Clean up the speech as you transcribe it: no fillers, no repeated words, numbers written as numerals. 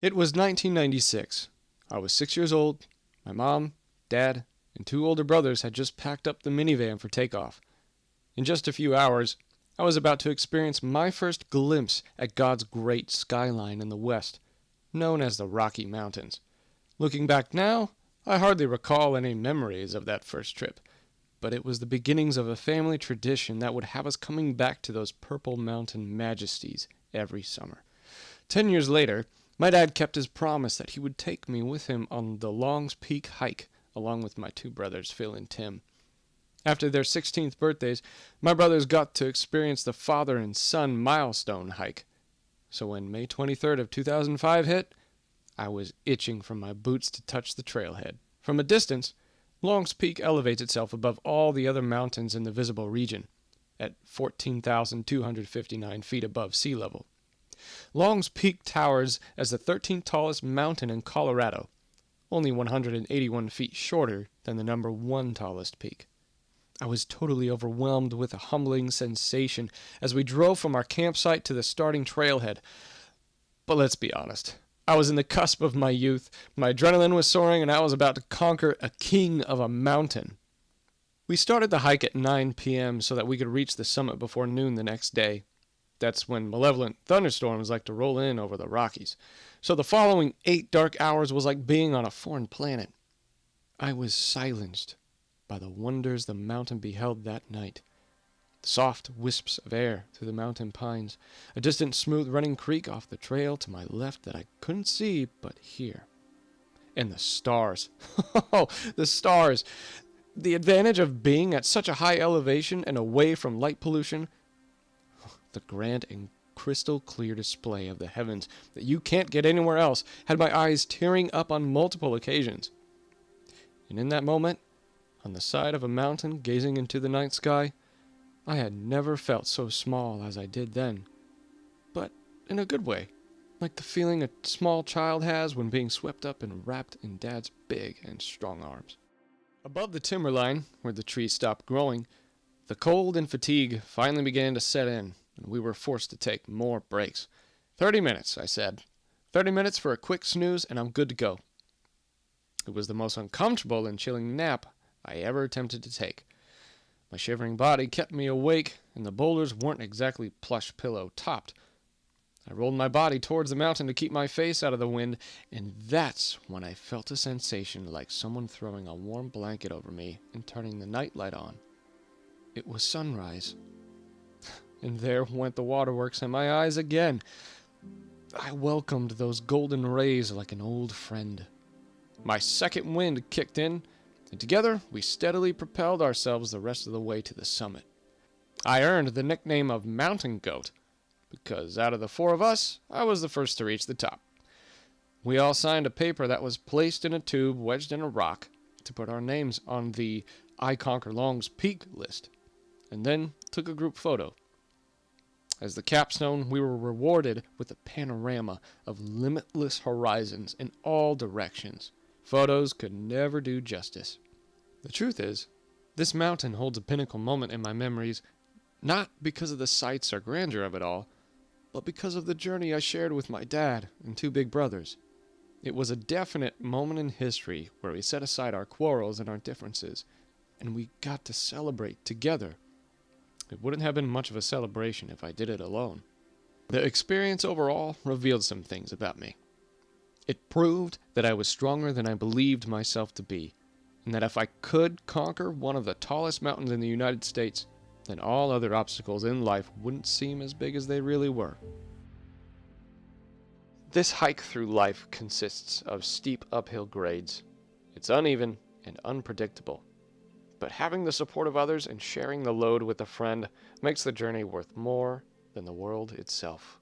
It was 1996. I was 6 years old. My mom, dad, and two older brothers had just packed up the minivan for takeoff. In just a few hours, I was about to experience my first glimpse at God's great skyline in the west, known as the Rocky Mountains. Looking back now, I hardly recall any memories of that first trip, but it was the beginnings of a family tradition that would have us coming back to those purple mountain majesties every summer. 10 years later, my dad kept his promise that he would take me with him on the Long's Peak hike, along with my two brothers, Phil and Tim. After their 16th birthdays, my brothers got to experience the father and son milestone hike. So when May 23rd of 2005 hit, I was itching for my boots to touch the trailhead. From a distance, Long's Peak elevates itself above all the other mountains in the visible region, at 14,259 feet above sea level. Long's Peak towers as the 13th tallest mountain in Colorado, only 181 feet shorter than the number 1 tallest peak. I was totally overwhelmed with a humbling sensation as we drove from our campsite to the starting trailhead. But let's be honest, I was in the cusp of my youth, my adrenaline was soaring, and I was about to conquer a king of a mountain. We started the hike at 9 p.m. so that we could reach the summit before noon the next day. That's when malevolent thunderstorms like to roll in over the Rockies. So the following 8 dark hours was like being on a foreign planet. I was silenced by the wonders the mountain beheld that night. Soft wisps of air through the mountain pines, a distant smooth running creek off the trail to my left that I couldn't see but hear. And the stars. Oh, the stars. The advantage of being at such a high elevation and away from light pollution. The grand and crystal clear display of the heavens that you can't get anywhere else had my eyes tearing up on multiple occasions. And in that moment, on the side of a mountain gazing into the night sky, I had never felt so small as I did then. But in a good way, like the feeling a small child has when being swept up and wrapped in Dad's big and strong arms. Above the timberline, where the trees stopped growing, the cold and fatigue finally began to set in, and we were forced to take more breaks. 30 minutes, I said. 30 minutes for a quick snooze, and I'm good to go. It was the most uncomfortable and chilling nap I ever attempted to take. My shivering body kept me awake, and the boulders weren't exactly plush pillow topped. I rolled my body towards the mountain to keep my face out of the wind, and that's when I felt a sensation like someone throwing a warm blanket over me and turning the nightlight on. It was sunrise. And there went the waterworks in my eyes again. I welcomed those golden rays like an old friend. My second wind kicked in, and together we steadily propelled ourselves the rest of the way to the summit. I earned the nickname of Mountain Goat, because out of the 4 of us, I was the first to reach the top. We all signed a paper that was placed in a tube wedged in a rock to put our names on the I Conquer Long's Peak list, and then took a group photo. As the capstone, we were rewarded with a panorama of limitless horizons in all directions. Photos could never do justice. The truth is, this mountain holds a pinnacle moment in my memories, not because of the sights or grandeur of it all, but because of the journey I shared with my dad and 2 big brothers. It was a definite moment in history where we set aside our quarrels and our differences, and we got to celebrate together. It wouldn't have been much of a celebration if I did it alone. The experience overall revealed some things about me. It proved that I was stronger than I believed myself to be, and that if I could conquer one of the tallest mountains in the United States, then all other obstacles in life wouldn't seem as big as they really were. This hike through life consists of steep uphill grades. It's uneven and unpredictable, but having the support of others and sharing the load with a friend makes the journey worth more than the world itself.